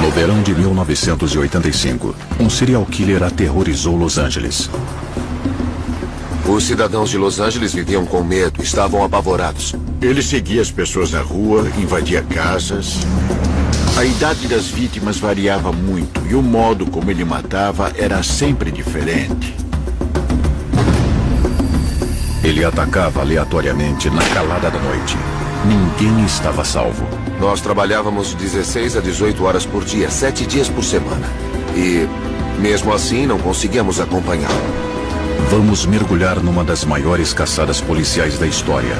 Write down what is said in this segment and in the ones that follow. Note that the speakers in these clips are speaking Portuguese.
No verão de 1985, um serial killer aterrorizou Los Angeles. Os cidadãos de Los Angeles viviam com medo, estavam apavorados. Ele seguia as pessoas na rua, invadia casas. A idade das vítimas variava muito e o modo como ele matava era sempre diferente. Ele atacava aleatoriamente na calada da noite. Ninguém estava salvo. Nós trabalhávamos de 16 a 18 horas por dia, 7 dias por semana. E, mesmo assim, não conseguíamos acompanhá-lo. Vamos mergulhar numa das maiores caçadas policiais da história.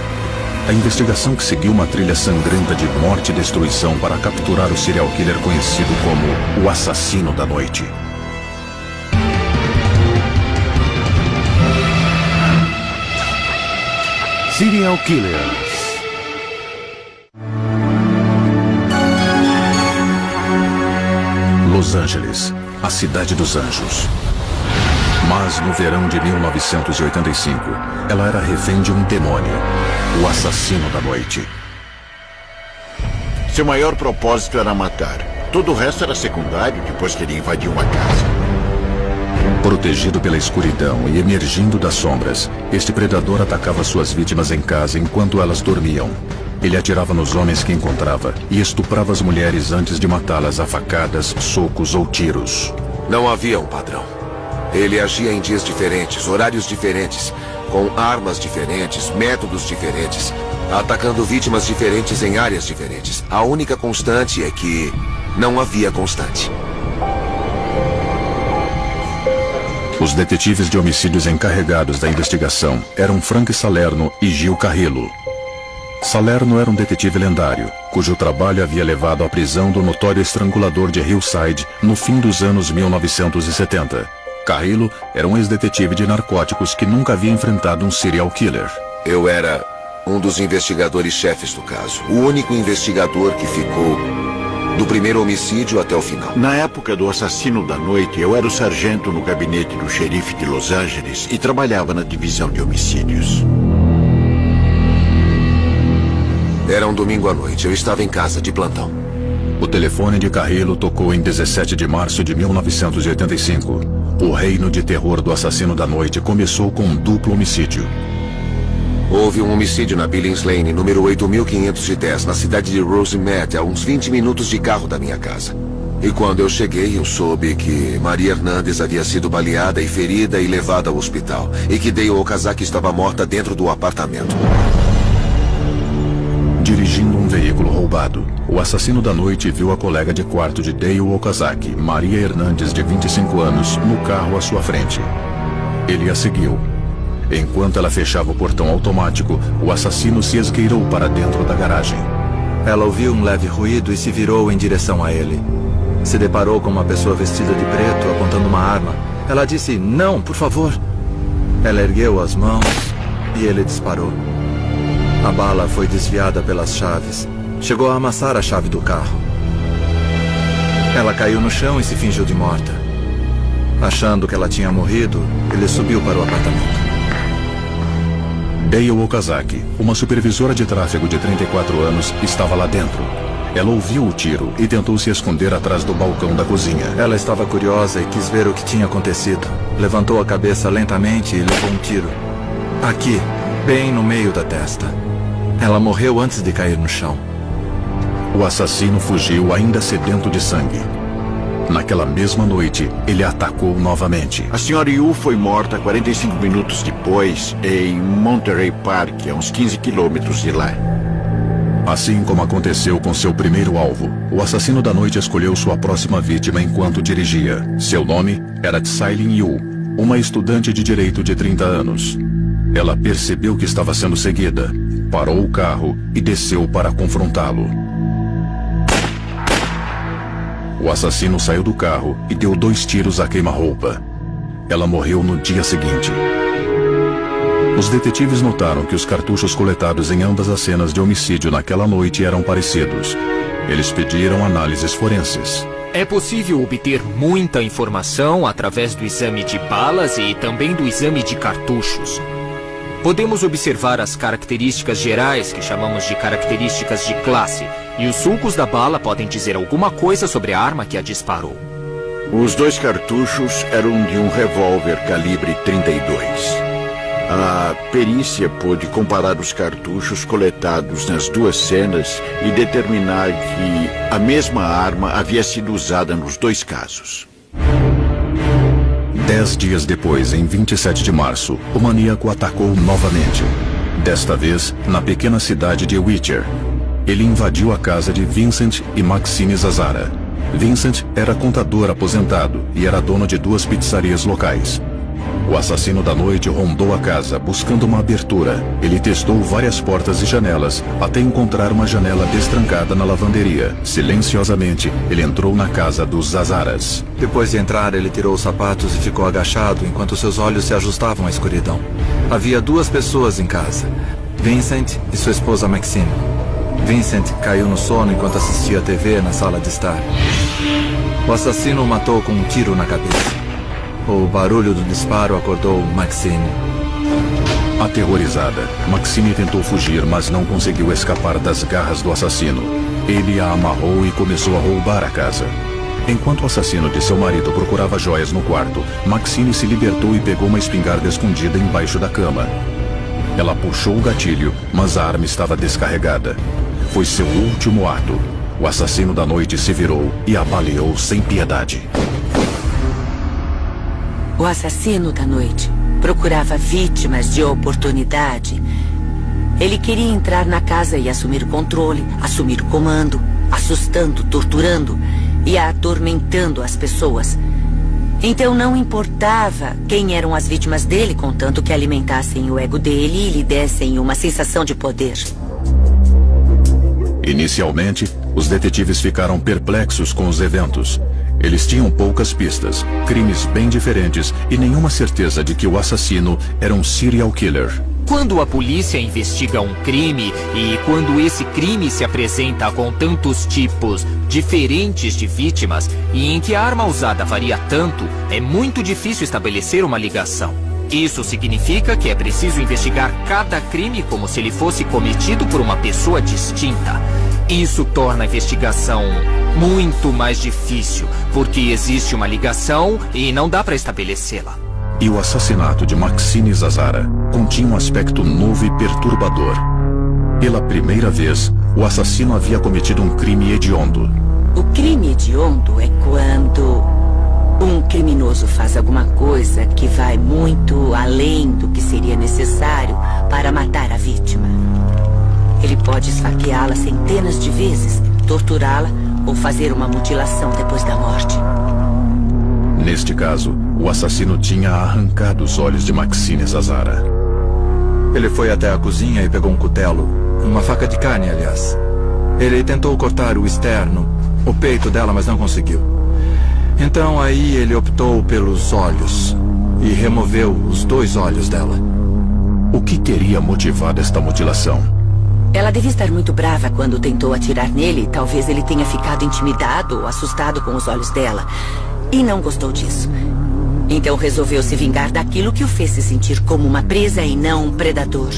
A investigação que seguiu uma trilha sangrenta de morte e destruição para capturar o serial killer conhecido como o Assassino da Noite. Serial Killers. Los Angeles, a cidade dos anjos. Mas no verão de 1985, ela era refém de um demônio, o Assassino da Noite. Seu maior propósito era matar. Todo o resto era secundário depois que ele invadiu uma casa. Protegido pela escuridão e emergindo das sombras, este predador atacava suas vítimas em casa enquanto elas dormiam. Ele atirava nos homens que encontrava e estuprava as mulheres antes de matá-las a facadas, socos ou tiros. Não havia um padrão. Ele agia em dias diferentes, horários diferentes, com armas diferentes, métodos diferentes, atacando vítimas diferentes em áreas diferentes. A única constante é que não havia constante. Os detetives de homicídios encarregados da investigação eram Frank Salerno e Gil Carrillo. Salerno era um detetive lendário, cujo trabalho havia levado à prisão do notório estrangulador de Hillside no fim dos anos 1970. Carrillo era um ex-detetive de narcóticos que nunca havia enfrentado um serial killer. Eu era um dos investigadores-chefes do caso. O único investigador que ficou do primeiro homicídio até o final. Na época do Assassino da Noite, eu era o sargento no gabinete do xerife de Los Angeles e trabalhava na divisão de homicídios. Era um domingo à noite. Eu estava em casa de plantão. O telefone de Carrillo tocou em 17 de março de 1985. O reino de terror do Assassino da Noite começou com um duplo homicídio. Houve um homicídio na Billings Lane, número 8510, na cidade de Rosemont, a uns 20 minutos de carro da minha casa. E quando eu cheguei, eu soube que Maria Hernandes havia sido baleada e ferida e levada ao hospital. E que Dale Okazaki estava morta dentro do apartamento. Dirigindo um veículo roubado, o Assassino da Noite viu a colega de quarto de Dale Okazaki, Maria Hernandes, de 25 anos, no carro à sua frente. Ele a seguiu. Enquanto ela fechava o portão automático, o assassino se esgueirou para dentro da garagem. Ela ouviu um leve ruído e se virou em direção a ele. Se deparou com uma pessoa vestida de preto, apontando uma arma. Ela disse, não, por favor. Ela ergueu as mãos e ele disparou. A bala foi desviada pelas chaves. Chegou a amassar a chave do carro. Ela caiu no chão e se fingiu de morta. Achando que ela tinha morrido, ele subiu para o apartamento. Dale Okazaki, uma supervisora de tráfego de 34 anos, estava lá dentro. Ela ouviu o tiro e tentou se esconder atrás do balcão da cozinha. Ela estava curiosa e quis ver o que tinha acontecido. Levantou a cabeça lentamente e levou um tiro. Aqui, bem no meio da testa. Ela morreu antes de cair no chão. O assassino fugiu ainda sedento de sangue. Naquela mesma noite, ele a atacou novamente. A senhora Yu foi morta 45 minutos depois em Monterey Park, a uns 15 quilômetros de lá. Assim como aconteceu com seu primeiro alvo, o Assassino da Noite escolheu sua próxima vítima enquanto dirigia. Seu nome era Tsailin Yu, uma estudante de direito de 30 anos. Ela percebeu que estava sendo seguida, parou o carro e desceu para confrontá-lo. O assassino saiu do carro e deu 2 tiros a queima-roupa. Ela morreu no dia seguinte. Os detetives notaram que os cartuchos coletados em ambas as cenas de homicídio naquela noite eram parecidos. Eles pediram análises forenses. É possível obter muita informação através do exame de balas e também do exame de cartuchos. podemos observar as características gerais que chamamos de características de classe, e os sulcos da bala podem dizer alguma coisa sobre a arma que a disparou. Os 2 cartuchos eram de um revólver calibre 32. A perícia pôde comparar os cartuchos coletados nas 2 cenas e determinar que a mesma arma havia sido usada nos 2 casos. 10 dias depois, em 27 de março, o maníaco atacou novamente. Desta vez, na pequena cidade de Whittier. Ele invadiu a casa de Vincent e Maxine Zazzara. Vincent era contador aposentado e era dono de 2 pizzarias locais. O assassino da noite rondou a casa, buscando uma abertura. Ele testou várias portas e janelas, até encontrar uma janela destrancada na lavanderia. Silenciosamente, ele entrou na casa dos Zazzaras. Depois de entrar, ele tirou os sapatos e ficou agachado enquanto seus olhos se ajustavam à escuridão. Havia 2 pessoas em casa, Vincent e sua esposa Maxine. Vincent caiu no sono enquanto assistia a TV na sala de estar. O assassino o matou com um tiro na cabeça. O barulho do disparo acordou Maxine. Aterrorizada, Maxine tentou fugir, mas não conseguiu escapar das garras do assassino. Ele a amarrou e começou a roubar a casa. Enquanto o assassino de seu marido procurava joias no quarto, Maxine se libertou e pegou uma espingarda escondida embaixo da cama. Ela puxou o gatilho, mas a arma estava descarregada. Foi seu último ato. O assassino da noite se virou e a baleou sem piedade. O assassino da noite procurava vítimas de oportunidade. Ele queria entrar na casa e assumir o controle, assumir o comando, assustando, torturando e atormentando as pessoas. Então não importava quem eram as vítimas dele, contanto que alimentassem o ego dele e lhe dessem uma sensação de poder. Inicialmente, os detetives ficaram perplexos com os eventos. Eles tinham poucas pistas, crimes bem diferentes e nenhuma certeza de que o assassino era um serial killer. Quando a polícia investiga um crime e quando esse crime se apresenta com tantos tipos diferentes de vítimas e em que a arma usada varia tanto, é muito difícil estabelecer uma ligação. Isso significa que é preciso investigar cada crime como se ele fosse cometido por uma pessoa distinta. Isso torna a investigação muito mais difícil, porque existe uma ligação e não dá para estabelecê-la. E o assassinato de Maxine Zazzara continha um aspecto novo e perturbador. Pela primeira vez, o assassino havia cometido um crime hediondo. O crime hediondo é quando um criminoso faz alguma coisa que vai muito além do que seria necessário para matar a vítima. Ele pode esfaqueá-la centenas de vezes, torturá-la ou fazer uma mutilação depois da morte. Neste caso, o assassino tinha arrancado os olhos de Maxine Zazzara. Ele foi até a cozinha e pegou um cutelo, uma faca de carne, aliás. Ele tentou cortar o externo, o peito dela, mas não conseguiu. Então aí ele optou pelos olhos e removeu os 2 olhos dela. O que teria motivado esta mutilação? Ela devia estar muito brava quando tentou atirar nele. Talvez ele tenha ficado intimidado ou assustado com os olhos dela. E não gostou disso. Então resolveu se vingar daquilo que o fez se sentir como uma presa e não um predador.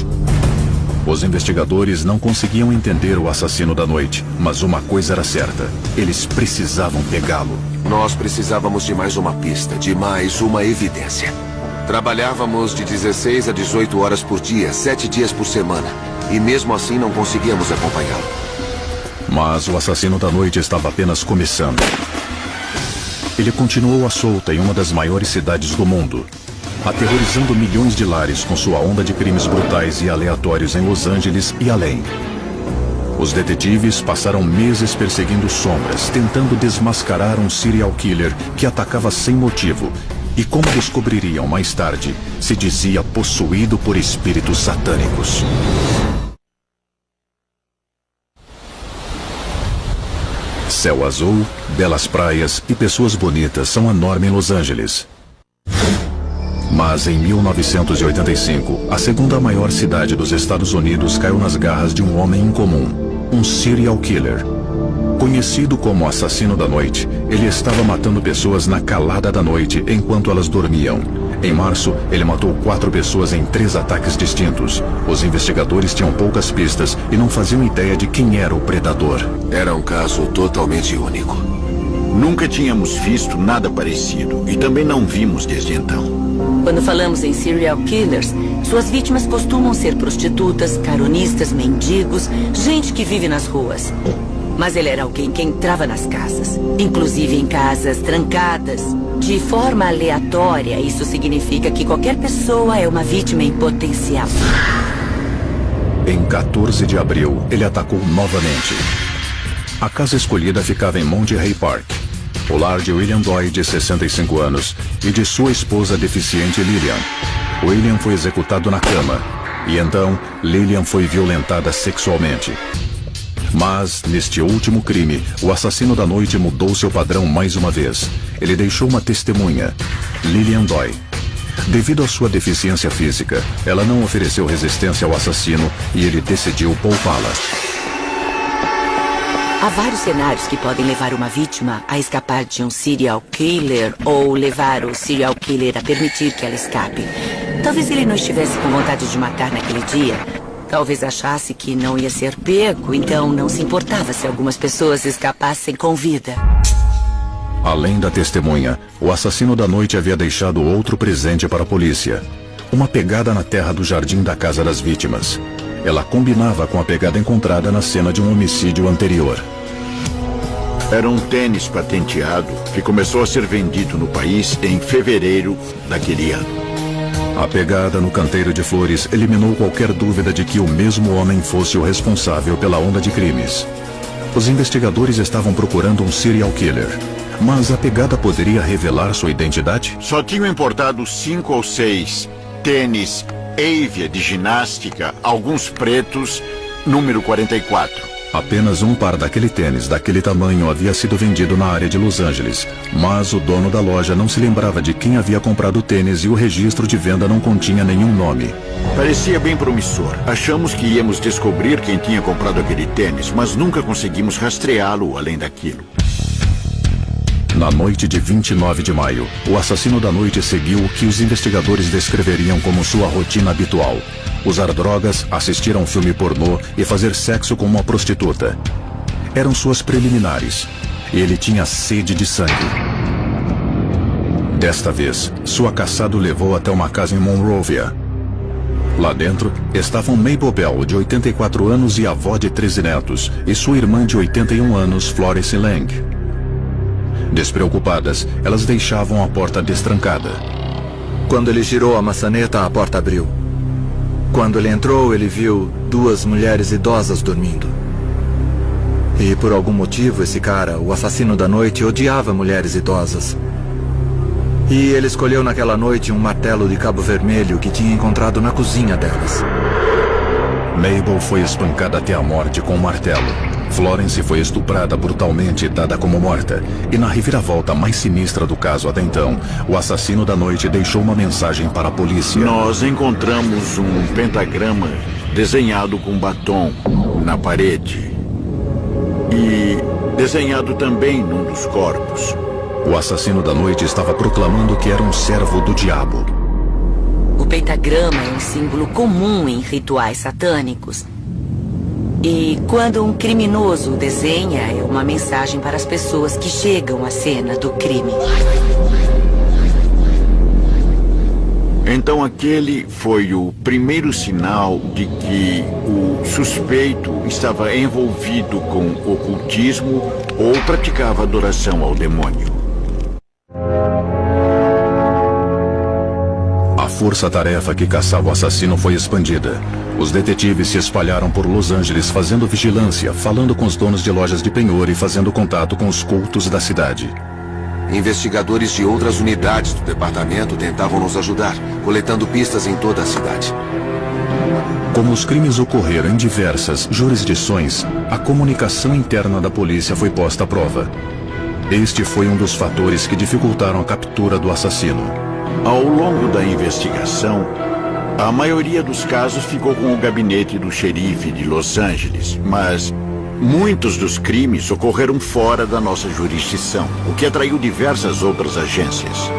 Os investigadores não conseguiam entender o assassino da noite, mas uma coisa era certa. Eles precisavam pegá-lo. Nós precisávamos de mais uma pista, de mais uma evidência. Trabalhávamos de 16 a 18 horas por dia, 7 dias por semana. E mesmo assim não conseguíamos acompanhá-lo. Mas o assassino da noite estava apenas começando. Ele continuou à solta em uma das maiores cidades do mundo, aterrorizando milhões de lares com sua onda de crimes brutais e aleatórios em Los Angeles e além. Os detetives passaram meses perseguindo sombras, tentando desmascarar um serial killer que atacava sem motivo e, como descobririam mais tarde, se dizia possuído por espíritos satânicos. Céu azul, belas praias e pessoas bonitas são a norma em Los Angeles. Mas em 1985, a segunda maior cidade dos Estados Unidos caiu nas garras de um homem incomum, um serial killer. Conhecido como assassino da noite, ele estava matando pessoas na calada da noite enquanto elas dormiam. Em março, ele matou 4 pessoas em 3 ataques distintos. Os investigadores tinham poucas pistas e não faziam ideia de quem era o predador. Era um caso totalmente único. Nunca tínhamos visto nada parecido e também não vimos desde então. Quando falamos em serial killers, suas vítimas costumam ser prostitutas, caronistas, mendigos, gente que vive nas ruas. Mas ele era alguém que entrava nas casas, inclusive em casas trancadas. De forma aleatória, isso significa que qualquer pessoa é uma vítima em potencial. Em 14 de abril, ele atacou novamente. A casa escolhida ficava em Monterey Park, o lar de William Doyle, de 65 anos, e de sua esposa deficiente Lillian. William foi executado na cama, e então Lillian foi violentada sexualmente. Mas, neste último crime, o assassino da noite mudou seu padrão mais uma vez. Ele deixou uma testemunha, Lillian Doyle. Devido à sua deficiência física, ela não ofereceu resistência ao assassino e ele decidiu poupá-la. Há vários cenários que podem levar uma vítima a escapar de um serial killer ou levar o serial killer a permitir que ela escape. Talvez ele não estivesse com vontade de matar naquele dia. Talvez achasse que não ia ser pego, então não se importava se algumas pessoas escapassem com vida. Além da testemunha, o assassino da noite havia deixado outro presente para a polícia. Uma pegada na terra do jardim da casa das vítimas. Ela combinava com a pegada encontrada na cena de um homicídio anterior. Era um tênis patenteado que começou a ser vendido no país em fevereiro daquele ano. A pegada no canteiro de flores eliminou qualquer dúvida de que o mesmo homem fosse o responsável pela onda de crimes. Os investigadores estavam procurando um serial killer. Mas a pegada poderia revelar sua identidade? Só tinham importado 5 ou 6 tênis Avia de ginástica, alguns pretos, número 44. Apenas um par daquele tênis, daquele tamanho, havia sido vendido na área de Los Angeles. Mas o dono da loja não se lembrava de quem havia comprado o tênis e o registro de venda não continha nenhum nome. Parecia bem promissor. Achamos que íamos descobrir quem tinha comprado aquele tênis, mas nunca conseguimos rastreá-lo além daquilo. Na noite de 29 de maio, o assassino da noite seguiu o que os investigadores descreveriam como sua rotina habitual. Usar drogas, assistir a um filme pornô e fazer sexo com uma prostituta. Eram suas preliminares. E ele tinha sede de sangue. Desta vez, sua caçada o levou até uma casa em Monrovia. Lá dentro, estavam Mabel Bell, de 84 anos e avó de 13 netos, e sua irmã de 81 anos, Florence Lang. Despreocupadas, elas deixavam a porta destrancada. Quando ele girou a maçaneta, a porta abriu. Quando ele entrou, ele viu 2 mulheres idosas dormindo. E por algum motivo, esse cara, o assassino da noite, odiava mulheres idosas. E ele escolheu naquela noite um martelo de cabo vermelho que tinha encontrado na cozinha delas. Mabel foi espancada até a morte com um martelo. Florence foi estuprada brutalmente e dada como morta. E na reviravolta mais sinistra do caso até então, o assassino da noite deixou uma mensagem para a polícia. Nós encontramos um pentagrama desenhado com batom na parede. E desenhado também num dos corpos. O assassino da noite estava proclamando que era um servo do diabo. O pentagrama é um símbolo comum em rituais satânicos. E quando um criminoso o desenha, é uma mensagem para as pessoas que chegam à cena do crime. Então aquele foi o primeiro sinal de que o suspeito estava envolvido com ocultismo ou praticava adoração ao demônio. A força-tarefa que caçava o assassino foi expandida. Os detetives se espalharam por Los Angeles fazendo vigilância, falando com os donos de lojas de penhor e fazendo contato com os cultos da cidade. Investigadores de outras unidades do departamento tentavam nos ajudar, coletando pistas em toda a cidade. Como os crimes ocorreram em diversas jurisdições, a comunicação interna da polícia foi posta à prova. Este foi um dos fatores que dificultaram a captura do assassino. Ao longo da investigação, a maioria dos casos ficou com o gabinete do xerife de Los Angeles, mas muitos dos crimes ocorreram fora da nossa jurisdição, o que atraiu diversas outras agências.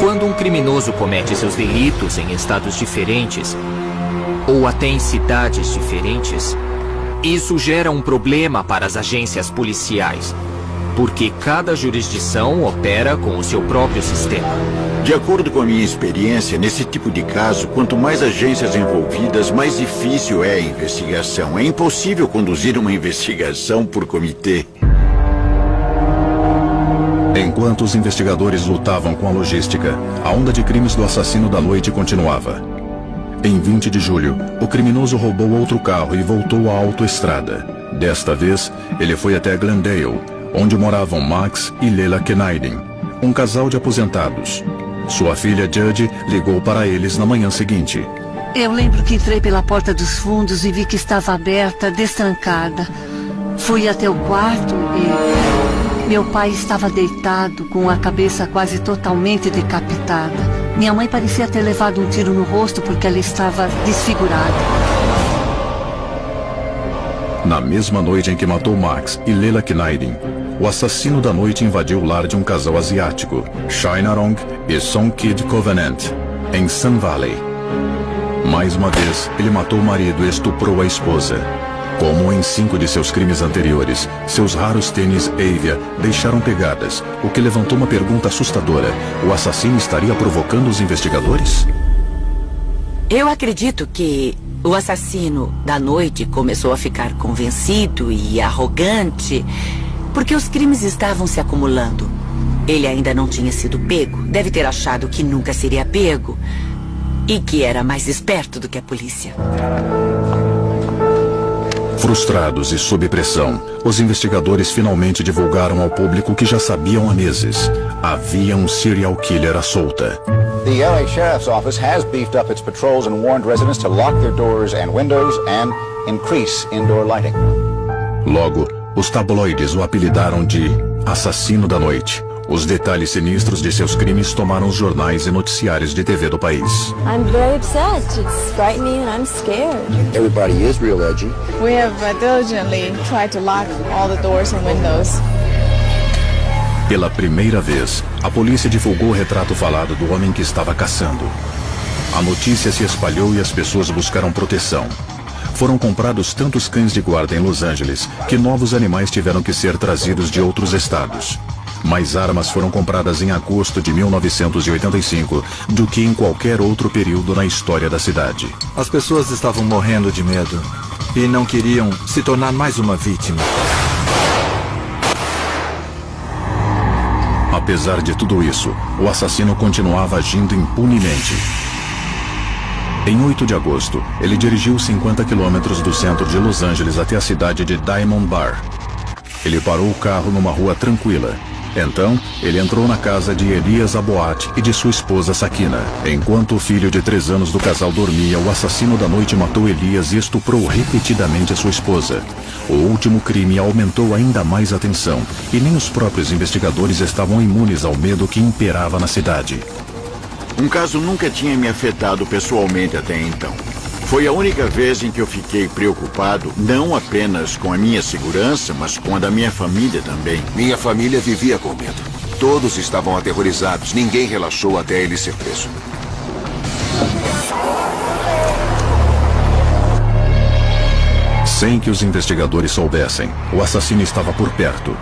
Quando um criminoso comete seus delitos em estados diferentes, ou até em cidades diferentes, isso gera um problema para as agências policiais, porque cada jurisdição opera com o seu próprio sistema. De acordo com a minha experiência, nesse tipo de caso, quanto mais agências envolvidas, mais difícil é a investigação. É impossível conduzir uma investigação por comitê. Enquanto os investigadores lutavam com a logística, a onda de crimes do assassino da noite continuava. Em 20 de julho, o criminoso roubou outro carro e voltou à autoestrada. Desta vez, ele foi até Glendale, onde moravam Max e Leila Kneiding, um casal de aposentados. Sua filha Judge ligou para eles na manhã seguinte. Eu lembro que entrei pela porta dos fundos e vi que estava aberta, destrancada. Fui até o quarto e meu pai estava deitado, com a cabeça quase totalmente decapitada. Minha mãe parecia ter levado um tiro no rosto porque ela estava desfigurada. Na mesma noite em que matou Max e Leila Kneiding, o assassino da noite invadiu o lar de um casal asiático, Shinarong e Songkid Covenant, em Sun Valley. Mais uma vez, ele matou o marido e estuprou a esposa. Como em 5 de seus crimes anteriores, seus raros tênis Avia deixaram pegadas, o que levantou uma pergunta assustadora. O assassino estaria provocando os investigadores? Eu acredito que o assassino da noite começou a ficar convencido e arrogante porque os crimes estavam se acumulando. Ele ainda não tinha sido pego. Deve ter achado que nunca seria pego e que era mais esperto do que a polícia. Frustrados e sob pressão, os investigadores finalmente divulgaram ao público o que já sabiam há meses. Havia um serial killer à solta. The LA Sheriff's Office has beefed up its patrols and warned residents to lock their doors and windows and increase indoor lighting. Logo, os tabloides o apelidaram de Assassino da Noite. Os detalhes sinistros de seus crimes tomaram os jornais e noticiários de TV do país. I'm very upset. It's frightening and I'm scared. Everybody is real edgy. We have diligently tried to lock all the doors and windows. Pela primeira vez, a polícia divulgou o retrato falado do homem que estava caçando. A notícia se espalhou e as pessoas buscaram proteção. Foram comprados tantos cães de guarda em Los Angeles que novos animais tiveram que ser trazidos de outros estados. Mais armas foram compradas em agosto de 1985 do que em qualquer outro período na história da cidade. As pessoas estavam morrendo de medo e não queriam se tornar mais uma vítima. Apesar de tudo isso, o assassino continuava agindo impunemente. Em 8 de agosto, ele dirigiu 50 quilômetros do centro de Los Angeles até a cidade de Diamond Bar. Ele parou o carro numa rua tranquila. Então, ele entrou na casa de Elias Aboat e de sua esposa Sakina. Enquanto o filho de 3 anos do casal dormia, o assassino da noite matou Elias e estuprou repetidamente a sua esposa. O último crime aumentou ainda mais a tensão, e nem os próprios investigadores estavam imunes ao medo que imperava na cidade. Um caso nunca tinha me afetado pessoalmente até então. Foi a única vez em que eu fiquei preocupado, não apenas com a minha segurança, mas com a da minha família também. Minha família vivia com medo. Todos estavam aterrorizados. Ninguém relaxou até ele ser preso. Sem que os investigadores soubessem, o assassino estava por perto.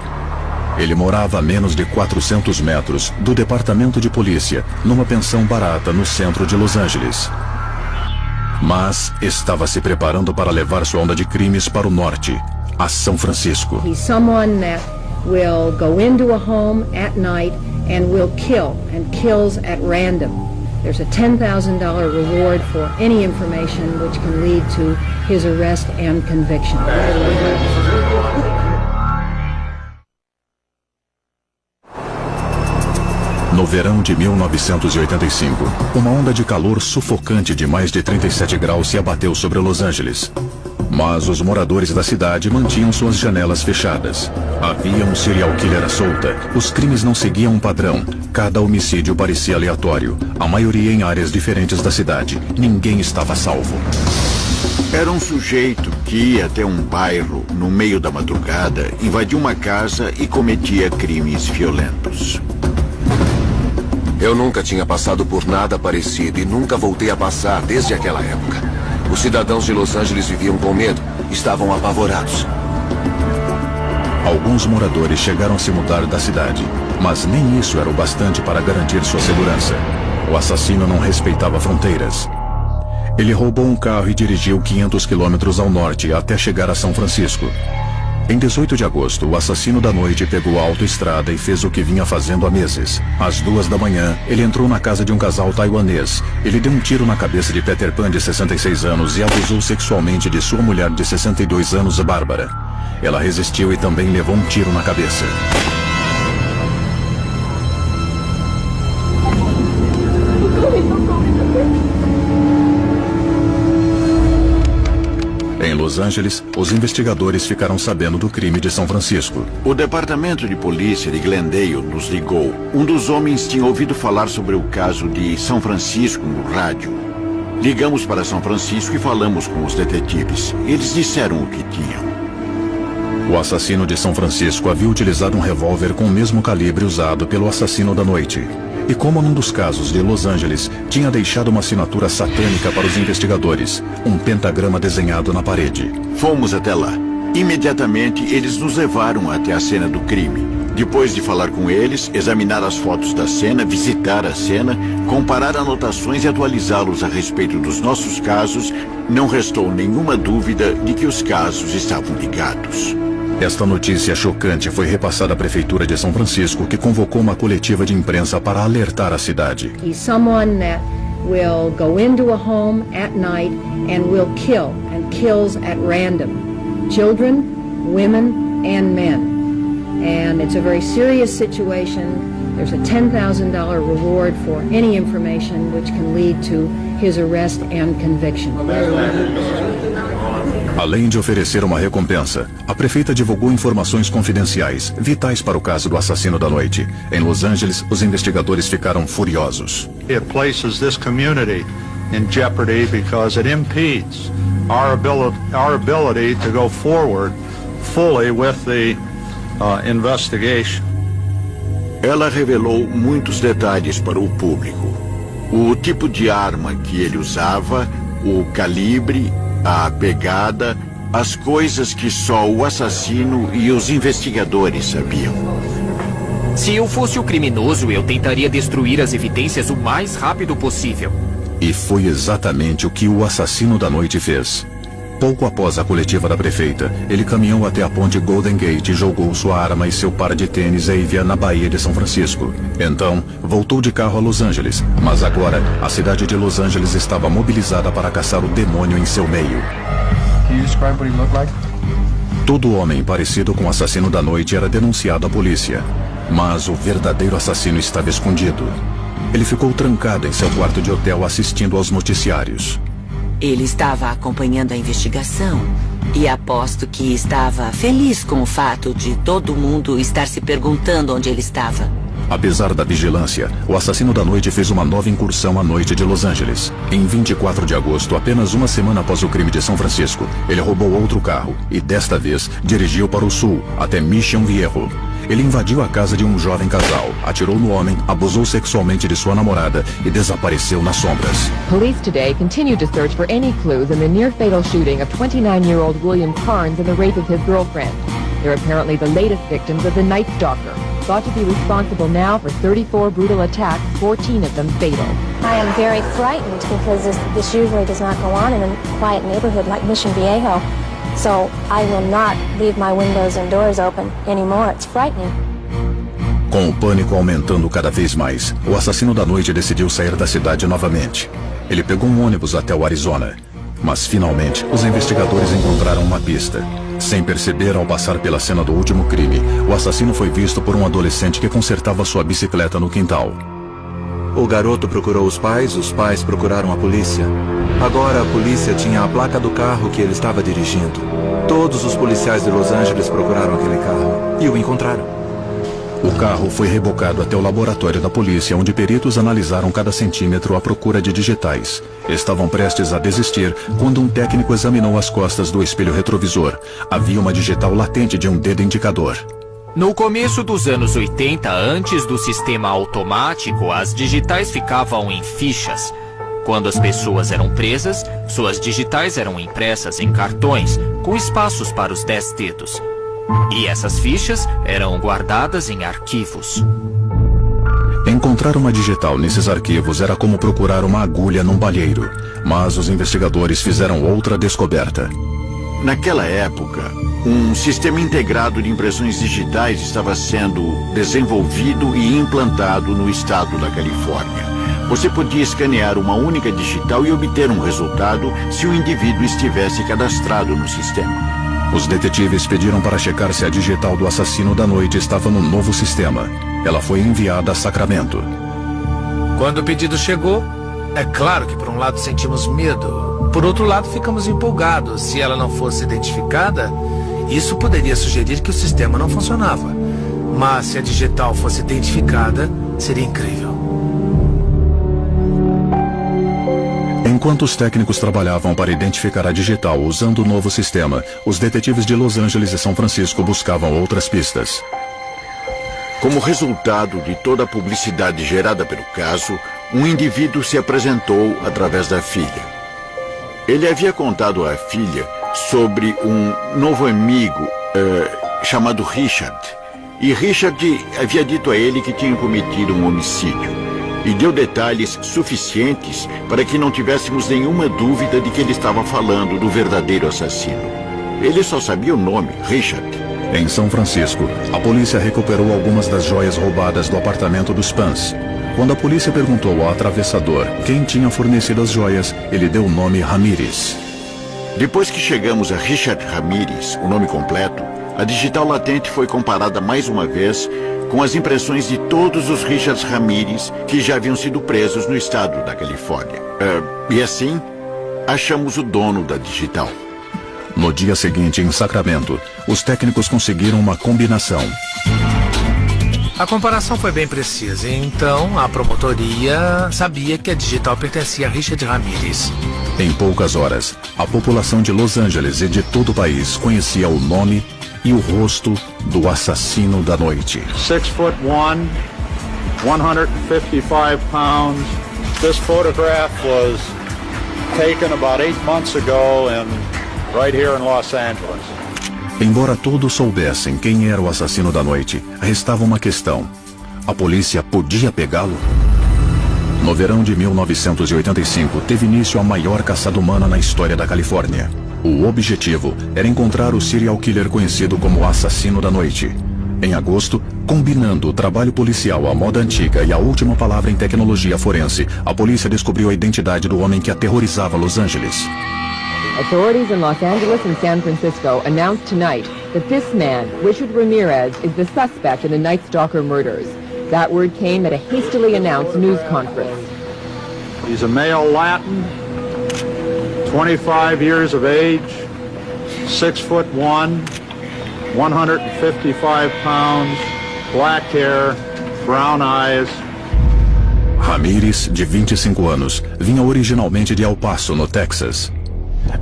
Ele morava a menos de 400 metros do departamento de polícia, numa pensão barata no centro de Los Angeles. Mas estava se preparando para levar sua onda de crimes para o norte, a São Francisco. He's someone that will go into a home at night and will kill, and kills at random. There's a $10,000 reward for any information which can lead to his arrest and conviction. No verão de 1985, uma onda de calor sufocante de mais de 37 graus se abateu sobre Los Angeles. Mas os moradores da cidade mantinham suas janelas fechadas. Havia um serial killer à solta. Os crimes não seguiam um padrão. Cada homicídio parecia aleatório. A maioria em áreas diferentes da cidade. Ninguém estava salvo. Era um sujeito que ia até um bairro no meio da madrugada, invadia uma casa e cometia crimes violentos. Eu nunca tinha passado por nada parecido e nunca voltei a passar desde aquela época. Os cidadãos de Los Angeles viviam com medo, estavam apavorados. Alguns moradores chegaram a se mudar da cidade, mas nem isso era o bastante para garantir sua segurança. O assassino não respeitava fronteiras. Ele roubou um carro e dirigiu 500 quilômetros ao norte até chegar a São Francisco. Em 18 de agosto, o assassino da noite pegou a autoestrada e fez o que vinha fazendo há meses. Às 2 da manhã, ele entrou na casa de um casal taiwanês. Ele deu um tiro na cabeça de Peter Pan, de 66 anos, e abusou sexualmente de sua mulher de 62 anos, Bárbara. Ela resistiu e também levou um tiro na cabeça. Em Los Angeles, os investigadores ficaram sabendo do crime de São Francisco. O departamento de polícia de Glendale nos ligou. Um dos homens tinha ouvido falar sobre o caso de São Francisco no rádio. Ligamos para São Francisco e falamos com os detetives. Eles disseram o que tinham. O assassino de São Francisco havia utilizado um revólver com o mesmo calibre usado pelo assassino da noite. E como num dos casos de Los Angeles, tinha deixado uma assinatura satânica para os investigadores, um pentagrama desenhado na parede. Fomos até lá. Imediatamente, eles nos levaram até a cena do crime. Depois de falar com eles, examinar as fotos da cena, visitar a cena, comparar anotações e atualizá-los a respeito dos nossos casos, não restou nenhuma dúvida de que os casos estavam ligados. Esta notícia chocante foi repassada à Prefeitura de São Francisco, que convocou uma coletiva de imprensa para alertar a cidade. He's someone that will go into a home at night and will kill, and kills at random. Children, women, and men. And it's a very serious situation. There's a $10,000 reward for any information which can lead to his arrest and conviction. Além de oferecer uma recompensa, a prefeita divulgou informações confidenciais, vitais para o caso do assassino da noite. Em Los Angeles, os investigadores ficaram furiosos. It places this community in jeopardy because it impedes our ability to go forward fully with the investigation. Ela revelou muitos detalhes para o público. O tipo de arma que ele usava, o calibre, a pegada, as coisas que só o assassino e os investigadores sabiam. Se eu fosse o criminoso, eu tentaria destruir as evidências o mais rápido possível. E foi exatamente o que o assassino da noite fez. Pouco após a coletiva da prefeita, ele caminhou até a ponte Golden Gate e jogou sua arma e seu par de tênis Avia na Baía de São Francisco. Então, voltou de carro a Los Angeles, mas agora a cidade de Los Angeles estava mobilizada para caçar o demônio em seu meio. Todo homem parecido com o assassino da noite era denunciado à polícia, mas o verdadeiro assassino estava escondido. Ele ficou trancado em seu quarto de hotel assistindo aos noticiários. Ele estava acompanhando a investigação e aposto que estava feliz com o fato de todo mundo estar se perguntando onde ele estava. Apesar da vigilância, o assassino da noite fez uma nova incursão à noite de Los Angeles. Em 24 de agosto, apenas uma semana após o crime de São Francisco, ele roubou outro carro e, desta vez, dirigiu para o sul, até Mission Viejo. Ele invadiu a casa de um jovem casal, atirou no homem, abusou sexualmente de sua namorada e desapareceu nas sombras. Police today continue to search for any clues in the near-fatal shooting of 29-year-old William Carnes and the rape of his girlfriend. They're apparently the latest victims of the Night Stalker, thought to be responsible now for 34 brutal attacks, 14 of them fatal. I am very frightened because this usually does not go on in a quiet neighborhood like Mission Viejo. So I will not leave my windows and doors open anymore. It's frightening. Com o pânico aumentando cada vez mais, o assassino da noite decidiu sair da cidade novamente. Ele pegou um ônibus até o Arizona. Mas finalmente, os investigadores encontraram uma pista. Sem perceber, ao passar pela cena do último crime, o assassino foi visto por um adolescente que consertava sua bicicleta no quintal. O garoto procurou os pais procuraram a polícia. Agora a polícia tinha a placa do carro que ele estava dirigindo. Todos os policiais de Los Angeles procuraram aquele carro e o encontraram. O carro foi rebocado até o laboratório da polícia, onde peritos analisaram cada centímetro à procura de digitais. Estavam prestes a desistir quando um técnico examinou as costas do espelho retrovisor. Havia uma digital latente de um dedo indicador. No começo dos anos 80, antes do sistema automático, as digitais ficavam em fichas. Quando as pessoas eram presas, suas digitais eram impressas em cartões, com espaços para os 10 dedos. E essas fichas eram guardadas em arquivos. Encontrar uma digital nesses arquivos era como procurar uma agulha num palheiro. Mas os investigadores fizeram outra descoberta. Naquela época, um sistema integrado de impressões digitais estava sendo desenvolvido e implantado no estado da Califórnia. Você podia escanear uma única digital e obter um resultado se o indivíduo estivesse cadastrado no sistema. Os detetives pediram para checar se a digital do assassino da noite estava no novo sistema. Ela foi enviada a Sacramento. Quando o pedido chegou, é claro que por um lado sentimos medo. Por outro lado, ficamos empolgados. Se ela não fosse identificada, isso poderia sugerir que o sistema não funcionava. Mas se a digital fosse identificada, seria incrível. Enquanto os técnicos trabalhavam para identificar a digital usando o novo sistema, os detetives de Los Angeles e São Francisco buscavam outras pistas. Como resultado de toda a publicidade gerada pelo caso, um indivíduo se apresentou através da filha. Ele havia contado à filha sobre um novo amigo chamado Richard. E Richard havia dito a ele que tinha cometido um homicídio. E deu detalhes suficientes para que não tivéssemos nenhuma dúvida de que ele estava falando do verdadeiro assassino. Ele só sabia o nome, Richard. Em São Francisco, a polícia recuperou algumas das joias roubadas do apartamento dos Pans. Quando a polícia perguntou ao atravessador quem tinha fornecido as joias, ele deu o nome Ramírez. Depois que chegamos a Richard Ramírez, o nome completo, a digital latente foi comparada mais uma vez com as impressões de todos os Richards Ramírez que já haviam sido presos no estado da Califórnia. E assim, achamos o dono da digital. No dia seguinte, em Sacramento, os técnicos conseguiram uma combinação. A comparação foi bem precisa, então a promotoria sabia que a digital pertencia a Richard Ramírez. Em poucas horas, a população de Los Angeles e de todo o país conhecia o nome e o rosto do assassino da noite. 6'1", 155 pounds. This photograph was taken about 8 months ago right here in Los Angeles. Embora todos soubessem quem era o assassino da noite, restava uma questão. A polícia podia pegá-lo? No verão de 1985, teve início a maior caçada humana na história da Califórnia. O objetivo era encontrar o serial killer conhecido como o assassino da noite. Em agosto, combinando o trabalho policial à moda antiga e a última palavra em tecnologia forense, a polícia descobriu a identidade do homem que aterrorizava Los Angeles. Authorities in Los Angeles and San Francisco announced tonight that this man, Richard Ramirez, is the suspect in the Night Stalker murders. That word came at a hastily announced news conference. He's a male Latin, 25 years of age, 6'1", 155 pounds, black hair, brown eyes. Ramírez, de 25 anos, vinha originalmente de El Paso, no Texas.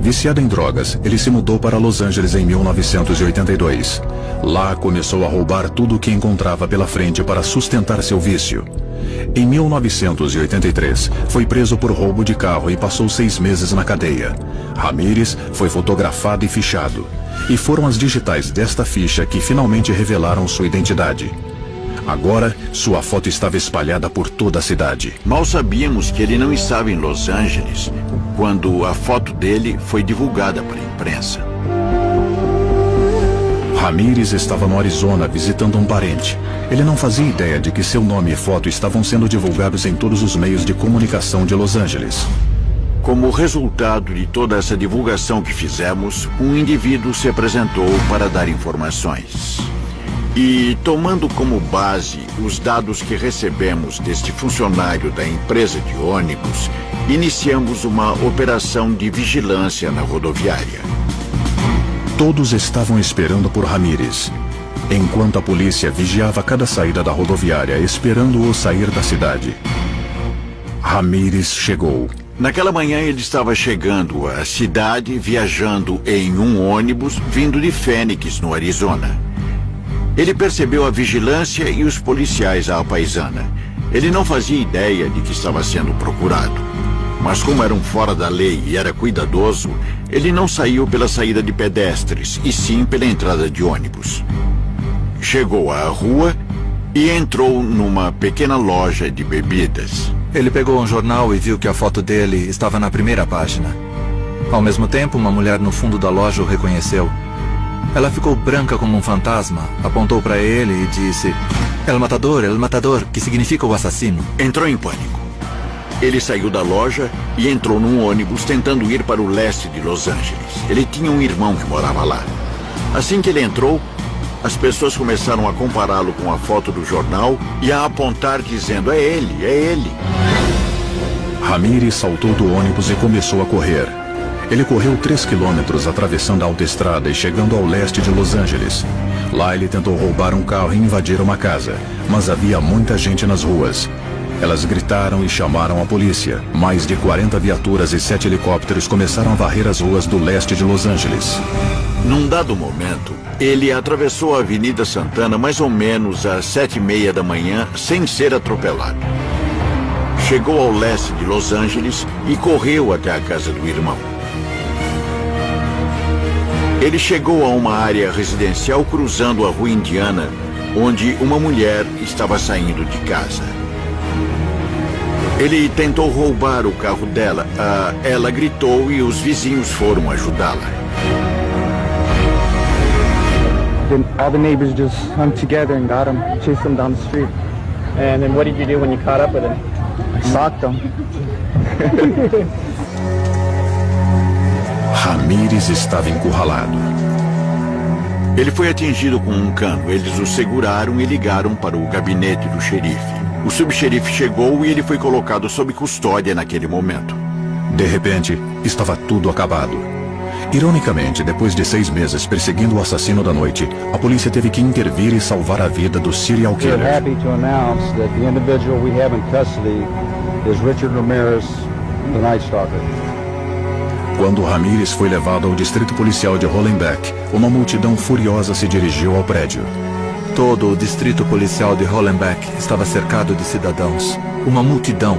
Viciado em drogas, ele se mudou para Los Angeles em 1982. Lá começou a roubar tudo o que encontrava pela frente para sustentar seu vício. Em 1983, foi preso por roubo de carro e passou 6 meses na cadeia. Ramírez foi fotografado e fichado. E foram as digitais desta ficha que finalmente revelaram sua identidade. Agora, sua foto estava espalhada por toda a cidade. Mal sabíamos que ele não estava em Los Angeles quando a foto dele foi divulgada para a imprensa. Ramírez estava no Arizona visitando um parente. Ele não fazia ideia de que seu nome e foto estavam sendo divulgados em todos os meios de comunicação de Los Angeles. Como resultado de toda essa divulgação que fizemos, um indivíduo se apresentou para dar informações. E, tomando como base os dados que recebemos deste funcionário da empresa de ônibus, iniciamos uma operação de vigilância na rodoviária. Todos estavam esperando por Ramírez, enquanto a polícia vigiava cada saída da rodoviária, esperando-o sair da cidade. Ramírez chegou. Naquela manhã ele estava chegando à cidade, viajando em um ônibus vindo de Phoenix, no Arizona. Ele percebeu a vigilância e os policiais à paisana. Ele não fazia ideia de que estava sendo procurado. Mas como era um fora da lei e era cuidadoso, ele não saiu pela saída de pedestres, e sim pela entrada de ônibus. Chegou à rua e entrou numa pequena loja de bebidas. Ele pegou um jornal e viu que a foto dele estava na primeira página. Ao mesmo tempo, uma mulher no fundo da loja o reconheceu. Ela ficou branca como um fantasma, apontou para ele e disse: El Matador, que significa o assassino. Entrou em pânico. Ele saiu da loja e entrou num ônibus tentando ir para o leste de Los Angeles. Ele tinha um irmão que morava lá. Assim que ele entrou, as pessoas começaram a compará-lo com a foto do jornal e a apontar dizendo: é ele. Ramírez saltou do ônibus e começou a correr. Ele correu 3 quilômetros atravessando a autoestrada e chegando ao leste de Los Angeles. Lá ele tentou roubar um carro e invadir uma casa, mas havia muita gente nas ruas. Elas gritaram e chamaram a polícia. Mais de 40 viaturas e 7 helicópteros começaram a varrer as ruas do leste de Los Angeles. Num dado momento, ele atravessou a Avenida Santana mais ou menos às 7h30 da manhã, sem ser atropelado. Chegou ao leste de Los Angeles e correu até a casa do irmão. Ele chegou a uma área residencial cruzando a Rua Indiana, onde uma mulher estava saindo de casa. Ele tentou roubar o carro dela. Ela gritou e os vizinhos foram ajudá-la. All the neighbors just hung together and got him, chased him down the street. And then what did you do when you caught up with him? I socked him. Ramírez estava encurralado. Ele foi atingido com um cano. Eles o seguraram e ligaram para o gabinete do xerife. O subxerife chegou e ele foi colocado sob custódia naquele momento. De repente, estava tudo acabado. Ironicamente, depois de 6 meses perseguindo o assassino da noite, a polícia teve que intervir e salvar a vida do serial killer. We're happy to announce that the individual we have in custody is Richard Ramirez, the Night Stalker. Quando Ramírez foi levado ao distrito policial de Hollenbeck, uma multidão furiosa se dirigiu ao prédio. Todo o distrito policial de Hollenbeck estava cercado de cidadãos. Uma multidão.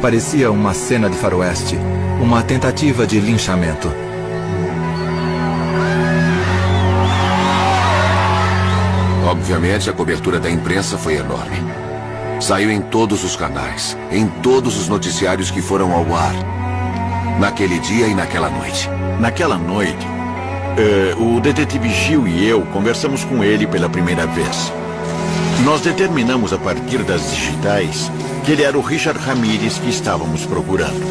Parecia uma cena de faroeste. Uma tentativa de linchamento. Obviamente, a cobertura da imprensa foi enorme. Saiu em todos os canais, em todos os noticiários que foram ao ar. Naquele dia e naquela noite. Naquela noite, o detetive Gil e eu conversamos com ele pela primeira vez. Nós determinamos a partir das digitais que ele era o Richard Ramírez que estávamos procurando.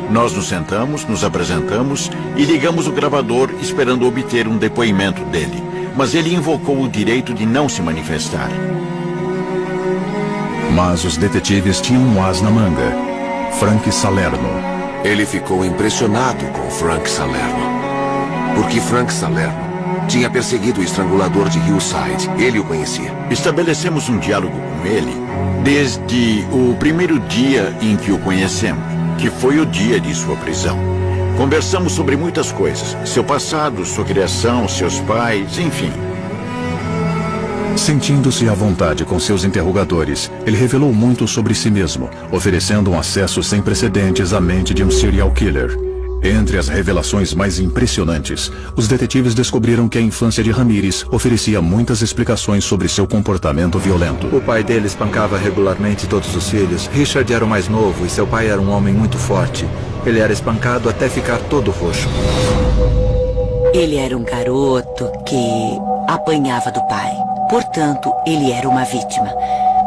Nós nos sentamos, nos apresentamos e ligamos o gravador esperando obter um depoimento dele. Mas ele invocou o direito de não se manifestar. Mas os detetives tinham um as na manga. Frank Salerno. Ele ficou impressionado com Frank Salerno. Porque Frank Salerno tinha perseguido o estrangulador de Hillside. Ele o conhecia. Estabelecemos um diálogo com ele desde o primeiro dia em que o conhecemos, que foi o dia de sua prisão. Conversamos sobre muitas coisas. Seu passado, sua criação, seus pais, enfim. Sentindo-se à vontade com seus interrogadores, ele revelou muito sobre si mesmo, oferecendo um acesso sem precedentes à mente de um serial killer. Entre as revelações mais impressionantes, os detetives descobriram que a infância de Ramírez oferecia muitas explicações sobre seu comportamento violento. O pai dele espancava regularmente todos os filhos. Richard era o mais novo e seu pai era um homem muito forte. Ele era espancado até ficar todo roxo. Ele era um garoto que apanhava do pai. Portanto, ele era uma vítima.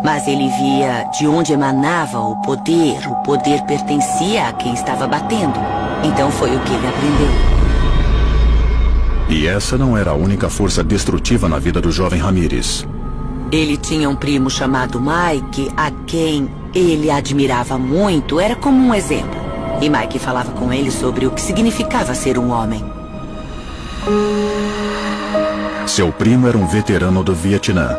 Mas ele via de onde emanava o poder. O poder pertencia a quem estava batendo. Então foi o que ele aprendeu. E essa não era a única força destrutiva na vida do jovem Ramírez. Ele tinha um primo chamado Mike, a quem ele admirava muito. Era como um exemplo. E Mike falava com ele sobre o que significava ser um homem. Seu primo era um veterano do Vietnã.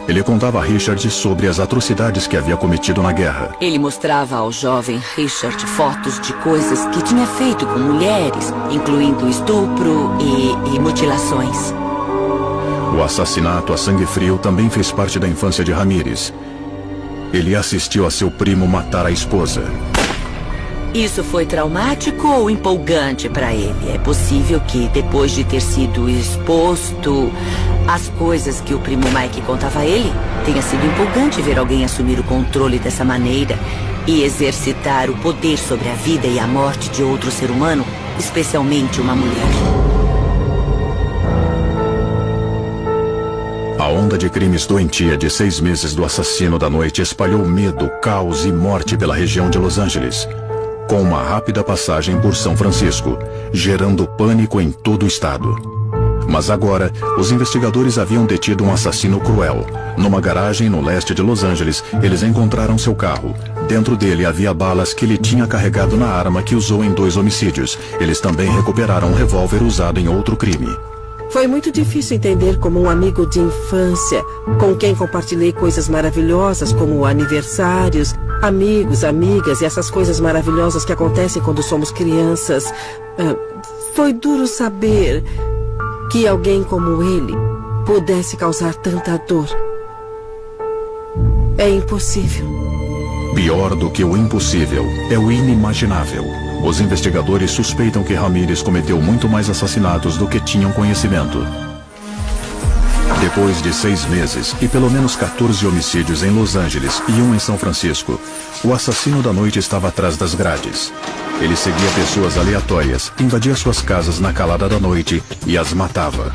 Ele contava a Richard sobre as atrocidades que havia cometido na guerra. Ele mostrava ao jovem Richard fotos de coisas que tinha feito com mulheres, incluindo estupro e mutilações. O assassinato a sangue frio também fez parte da infância de Ramírez. Ele assistiu a seu primo matar a esposa. Isso foi traumático ou empolgante para ele? É possível que, depois de ter sido exposto às coisas que o primo Mike contava a ele, tenha sido empolgante ver alguém assumir o controle dessa maneira e exercitar o poder sobre a vida e a morte de outro ser humano, especialmente uma mulher. A onda de crimes doentia de 6 meses do assassino da noite espalhou medo, caos e morte pela região de Los Angeles, com uma rápida passagem por São Francisco, gerando pânico em todo o estado. Mas agora, os investigadores haviam detido um assassino cruel. Numa garagem no leste de Los Angeles, eles encontraram seu carro. Dentro dele havia balas que ele tinha carregado na arma que usou em 2 homicídios. Eles também recuperaram um revólver usado em outro crime. Foi muito difícil entender como um amigo de infância, com quem compartilhei coisas maravilhosas como aniversários, amigos, amigas e essas coisas maravilhosas que acontecem quando somos crianças. Foi duro saber que alguém como ele pudesse causar tanta dor. É impossível. Pior do que o impossível é o inimaginável. Os investigadores suspeitam que Ramírez cometeu muito mais assassinatos do que tinham conhecimento. Depois de 6 meses e pelo menos 14 homicídios em Los Angeles e um em São Francisco, o assassino da noite estava atrás das grades. Ele seguia pessoas aleatórias, invadia suas casas na calada da noite e as matava.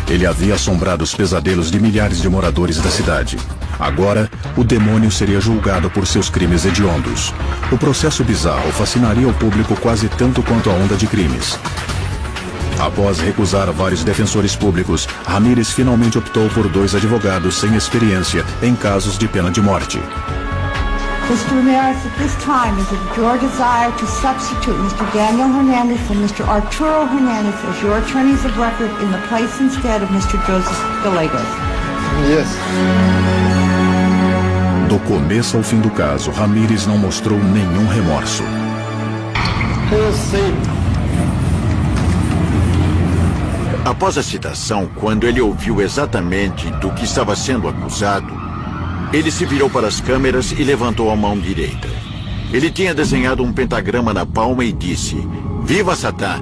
Ele havia assombrado os pesadelos de milhares de moradores da cidade. Agora, o demônio seria julgado por seus crimes hediondos. O processo bizarro fascinaria o público quase tanto quanto a onda de crimes. Após recusar vários defensores públicos, Ramírez finalmente optou por 2 advogados sem experiência em casos de pena de morte. Mr. Ramirez, at this time, is it your desire to substitute Mr. Daniel Hernandez and Mr. Arturo Hernandez as your attorneys of record in the place instead of Mr. Joseph Gallegos? Yes. Do começo ao fim do caso, Ramírez não mostrou nenhum remorso. Eu sei. Após a citação, quando ele ouviu exatamente do que estava sendo acusado, ele se virou para as câmeras e levantou a mão direita. Ele tinha desenhado um pentagrama na palma e disse: "Viva Satã!"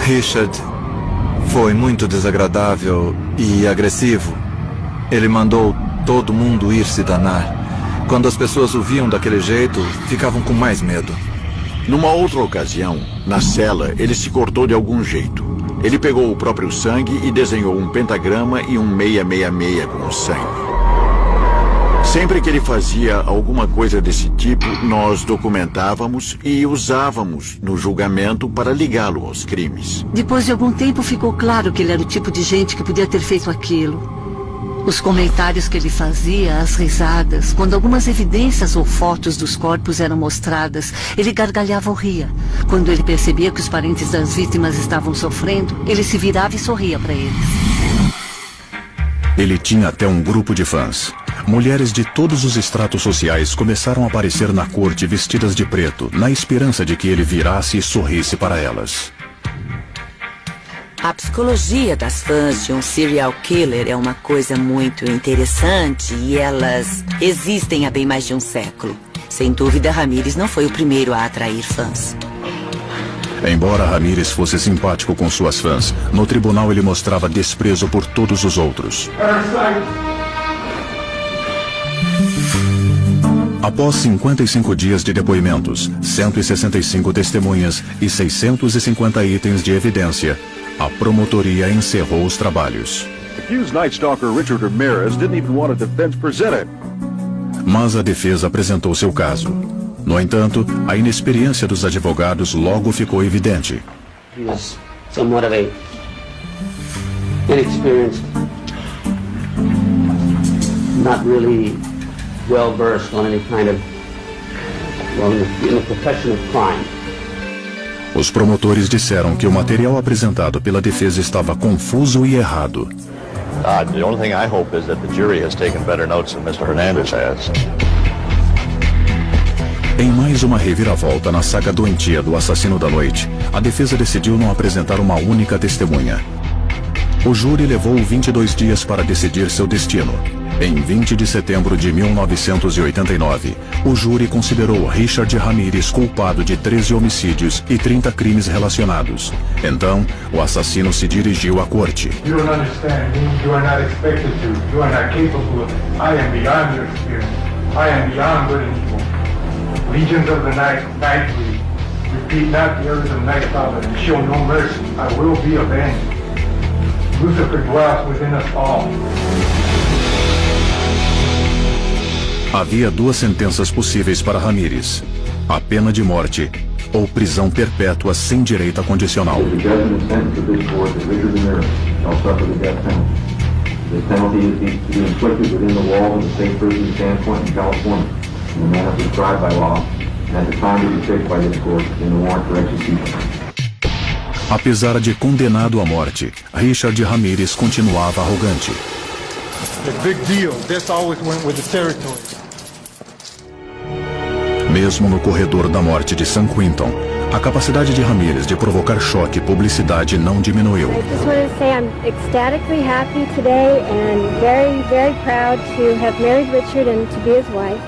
Richard foi muito desagradável e agressivo. Ele mandou todo mundo ir se danar. Quando as pessoas o viam daquele jeito, ficavam com mais medo. Numa outra ocasião, na cela, ele se cortou de algum jeito. Ele pegou o próprio sangue e desenhou um pentagrama e um 666 com o sangue. Sempre que ele fazia alguma coisa desse tipo, nós documentávamos e usávamos no julgamento para ligá-lo aos crimes. Depois de algum tempo ficou claro que ele era o tipo de gente que podia ter feito aquilo. Os comentários que ele fazia, as risadas, quando algumas evidências ou fotos dos corpos eram mostradas, ele gargalhava ou ria. Quando ele percebia que os parentes das vítimas estavam sofrendo, ele se virava e sorria para eles. Ele tinha até um grupo de fãs. Mulheres de todos os estratos sociais começaram a aparecer na corte vestidas de preto, na esperança de que ele virasse e sorrisse para elas. A psicologia das fãs de um serial killer é uma coisa muito interessante e elas existem há bem mais de um século. Sem dúvida, Ramírez não foi o primeiro a atrair fãs. Embora Ramírez fosse simpático com suas fãs, no tribunal ele mostrava desprezo por todos os outros. Após 55 dias de depoimentos, 165 testemunhas e 650 itens de evidência, a promotoria encerrou os trabalhos. Accused Night Stalker Richard Ramirez didn't even want a defense presented. Mas a defesa apresentou seu caso. No entanto, a inexperiência dos advogados logo ficou evidente. He was somewhat of a inexperienced, not really well versed on any kind of, well, in the profession of crime. Os promotores disseram que o material apresentado pela defesa estava confuso e errado. The only thing I hope is that the jury has taken better notes than Mr. Hernandez has. Em mais uma reviravolta na saga doentia do assassino da noite, a defesa decidiu não apresentar uma única testemunha. O júri levou 22 dias para decidir seu destino. Em 20 de setembro de 1989, o júri considerou Richard Ramirez culpado de 13 homicídios e 30 crimes relacionados. Então, o assassino se dirigiu à corte. You don't understand. You are not expected to. You are not capable of. I am beyond your experience. I am beyond good and evil. Legions of the night, nightly. Repeat not the orders of night, Father, and show no mercy. I will be avenged. Lucifer dwells within us all. Havia duas sentenças possíveis para Ramirez: a pena de morte ou prisão perpétua sem direito a condicional. Apesar de condenado à morte, Richard Ramirez continuava arrogante. Mesmo no corredor da morte de San Quentin, a capacidade de Ramirez de provocar choque e publicidade não diminuiu. I just want to say I'm ecstatically happy today and very, very proud to have married Richard and to be his wife.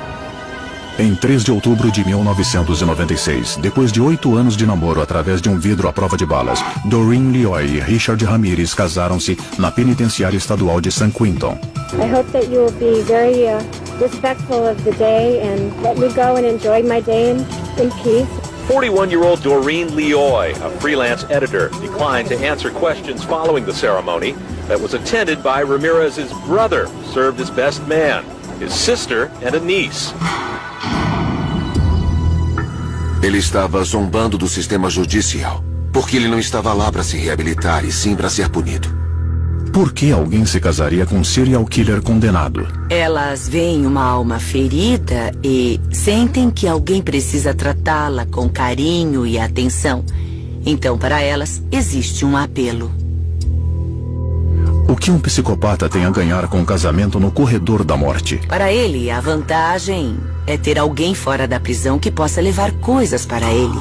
Em 3 de outubro de 1996, depois de 8 anos de namoro através de um vidro à prova de balas, Doreen Lioy e Richard Ramirez casaram-se na penitenciária estadual de San Quentin. I hope that you will be very respectful of the day and let me go and enjoy my day in peace. 41-year-old Doreen Lioy, a freelance editor, declined to answer questions following the ceremony that was attended by Ramirez's brother, who served as best man, his sister, and a niece. Ele estava zombando do sistema judicial, porque ele não estava lá para se reabilitar e sim para ser punido. Por que alguém se casaria com um serial killer condenado? Elas veem uma alma ferida e sentem que alguém precisa tratá-la com carinho e atenção. Então, para elas, existe um apelo. O que um psicopata tem a ganhar com um casamento no corredor da morte? Para ele, a vantagem é ter alguém fora da prisão que possa levar coisas para ele,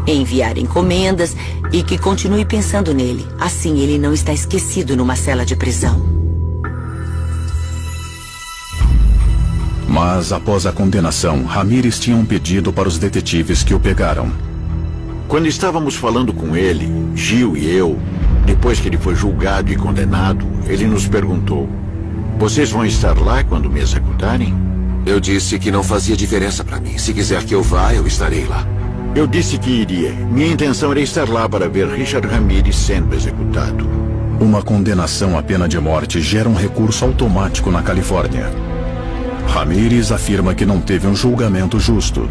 enviar encomendas e que continue pensando nele. Assim, ele não está esquecido numa cela de prisão. Mas, após a condenação, Ramirez tinha um pedido para os detetives que o pegaram. Quando estávamos falando com ele, Gil e eu, depois que ele foi julgado e condenado, ele nos perguntou: vocês vão estar lá quando me executarem? Eu disse que não fazia diferença para mim. Se quiser que eu vá, eu estarei lá. Eu disse que iria. Minha intenção era estar lá para ver Richard Ramirez sendo executado. Uma condenação à pena de morte gera um recurso automático na Califórnia. Ramirez afirma que não teve um julgamento justo.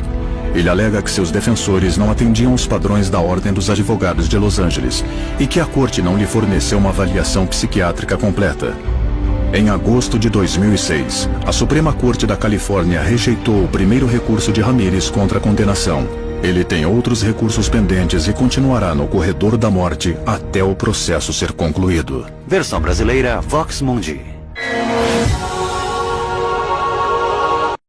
Ele alega que seus defensores não atendiam os padrões da Ordem dos Advogados de Los Angeles e que a corte não lhe forneceu uma avaliação psiquiátrica completa. Em agosto de 2006, a Suprema Corte da Califórnia rejeitou o primeiro recurso de Ramirez contra a condenação. Ele tem outros recursos pendentes e continuará no corredor da morte até o processo ser concluído. Versão brasileira Vox Mundi.